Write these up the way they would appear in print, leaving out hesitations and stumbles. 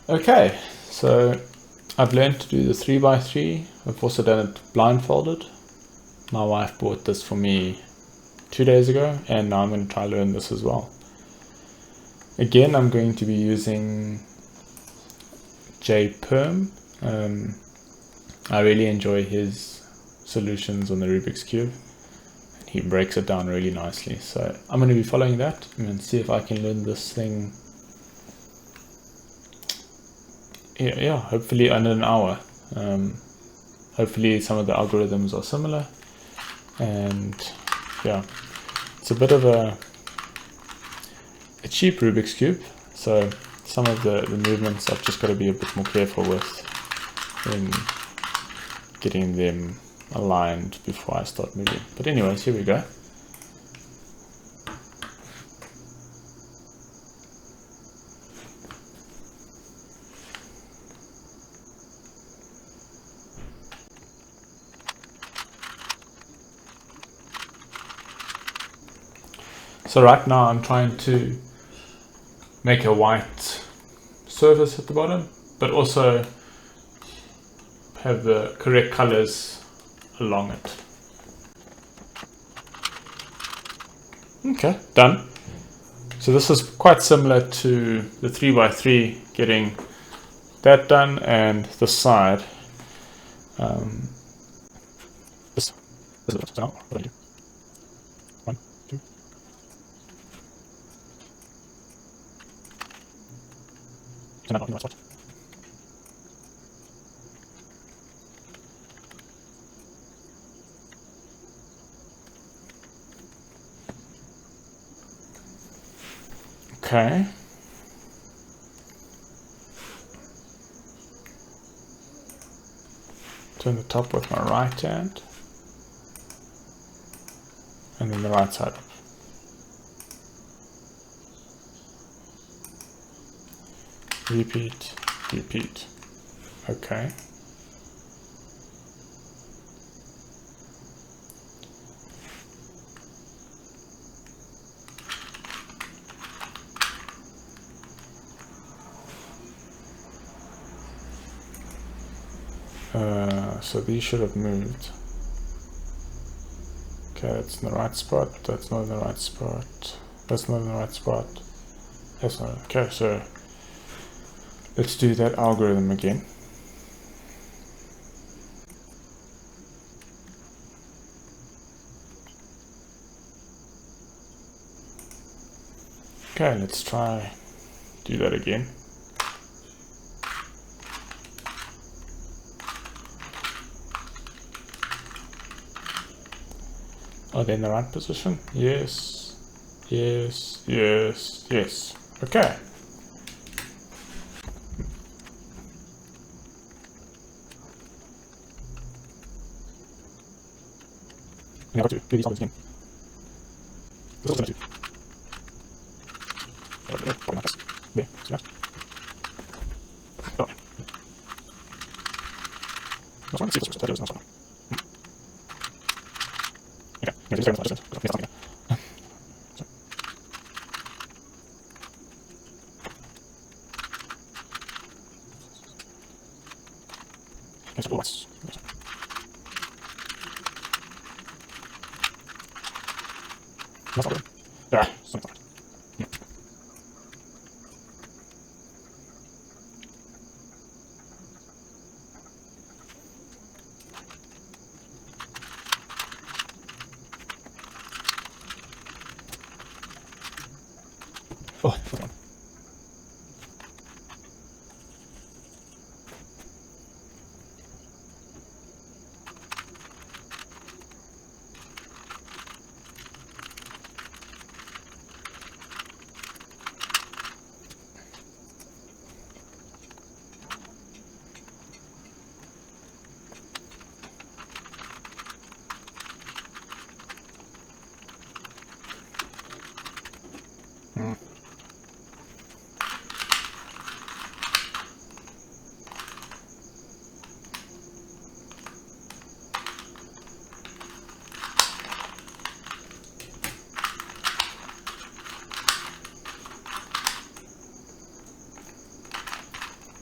Okay, so I've learned to do the 3x3. I've also done it blindfolded. My wife bought this for me 2 days ago, and now I'm going to try learn this as well. Again, I'm going to be using J Perm. I really enjoy his solutions on the Rubik's Cube. He breaks it down really nicely. So I'm going to be following that and see if I can learn this thing. Yeah, hopefully under an hour. Hopefully some of the algorithms are similar, and yeah, it's a bit of a cheap Rubik's Cube, so some of the movements I've just got to be a bit more careful with in getting them aligned before I start moving. But anyways, here we go. So right now I'm trying to make a white surface at the bottom, but also have the correct colors along it. Okay, done. So this is quite similar to the 3x3, getting that done and the side. This is now what I do. 1, 2. Can I not in the right spot? Okay. Turn the top with my right hand, and then the right side up. Repeat, repeat. Okay. So these should have moved. Okay, that's in the right spot. That's not in the right spot. That's not in the right spot. That's not. Okay, so let's do that algorithm again. Okay, let's try do that again. Are they in the right position? Yes, yes, yes, yes. Okay. Now to do these others again. This is also going to there, see that? Oh. That's one, let's see if this was okay, here's the second one. Yes, something. Yes, oh, that's all good. Yeah, something like that. Yeah. Oh, that's one.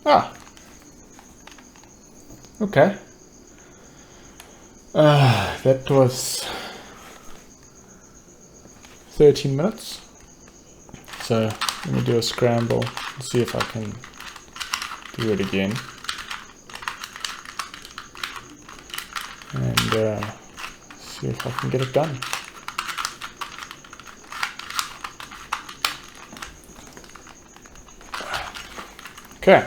Ah, okay. That was 13 minutes. So let me do a scramble and see if I can do it again. And see if I can get it done. Okay.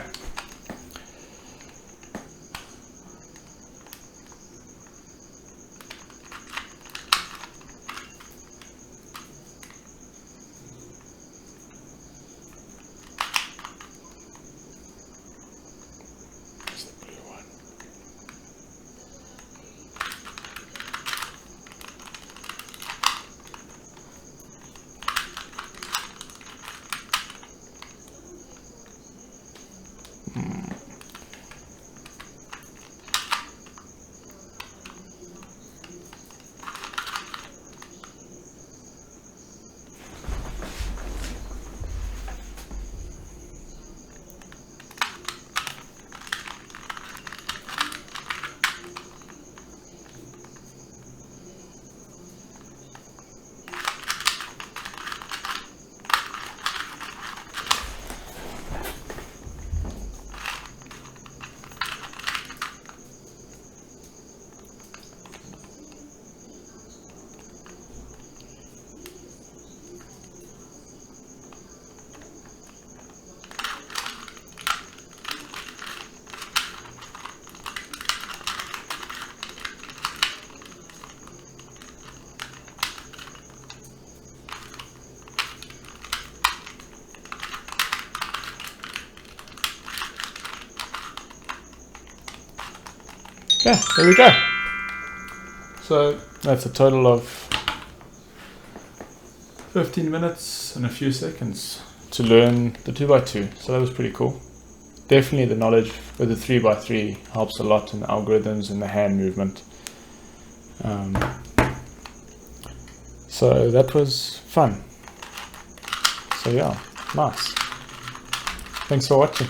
Yeah, there we go. So that's a total of 15 minutes and a few seconds to learn the 2x2. So that was pretty cool. Definitely the knowledge with the 3x3 helps a lot in the algorithms and the hand movement. So that was fun. So yeah, nice. Thanks for watching.